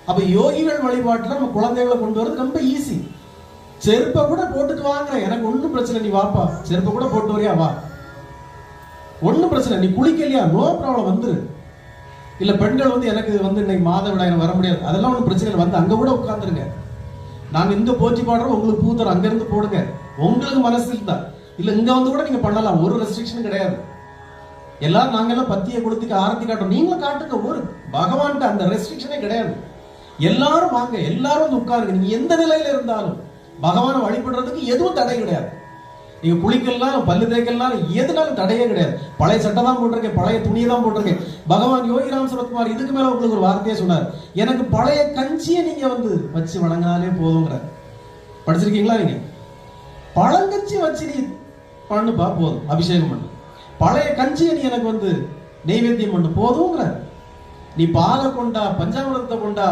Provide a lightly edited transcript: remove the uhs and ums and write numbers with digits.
அப்ப யோகிகள் வழிபாட்டுல நம்ம குழந்தைகளை கொண்டு வரது ரொம்ப ஈஸி. செருப்பை கூட போட்டுட்டு வாங்க, எனக்கு ஒன்னும் பிரச்சனை, நீ வாப்பா செருப்பை கூட போட்டு வரியா வா, ஒன்னும் பிரச்சனை, நீ குளிக்கலையா நோ ப்ராப்ளம் வந்துரு. இல்ல பெண்கள் எனக்கு இன்னைக்கு மாதவிடாய் எனக்கு வர முடியாது, அதெல்லாம் ஒன்றும் பிரச்சனை இல்லை, வந்து அங்க கூட உட்காந்துருங்க, நாங்க இங்க போற்றி பாடுறோம், உங்களுக்கு பூ தரோம், அங்க இருந்து போடுங்க, உங்களுக்கு மனசு இருந்தா. இல்ல இங்க கூட நீங்க பண்ணலாம், ஒரு ரெஸ்ட்ரிக்ஷன் கிடையாது. எல்லாரும் நாங்கெல்லாம் பத்தியை கொடுத்துக்க ஆரத்தி காட்டும், நீங்களும் காட்டுங்க, ஒரு பகவான்கிட்ட அந்த ரெஸ்ட்ரிக்ஷனே கிடையாது. எல்லாரும் வாங்க, எல்லாரும் வந்து உட்காருங்க. நீங்க எந்த நிலையில இருந்தாலும் பகவானை வழிபடுறதுக்கு எதுவும் தடை கிடையாது. நீங்க குளிக்கலாம், பல்லு தேய்க்கலாம், எதுனாலும் தடையே கிடையாது. பழைய சட்டை தான் போட்டிருக்கேன், பழைய துணியை தான் போட்டிருக்கேன். பகவான் யோகிராம் சுரத்குமார் இதுக்கு மேல உங்களுக்கு ஒரு வார்த்தையே சொன்னார், எனக்கு பழைய கஞ்சியை நீங்க வச்சு வணங்கினாலே போதுங்கிற. படிச்சிருக்கீங்களா? நீங்க பழங்கஞ்சி வச்சு நீ பண்ணுப்பா போதும், அபிஷேகம் பண்ணு. பழைய கஞ்சியை நீ எனக்கு நெய்வேத்தியம் பண்ணு போதுங்கிற. நீ பாலை கொண்டா, பஞ்சாமிரத்தை கொண்டா,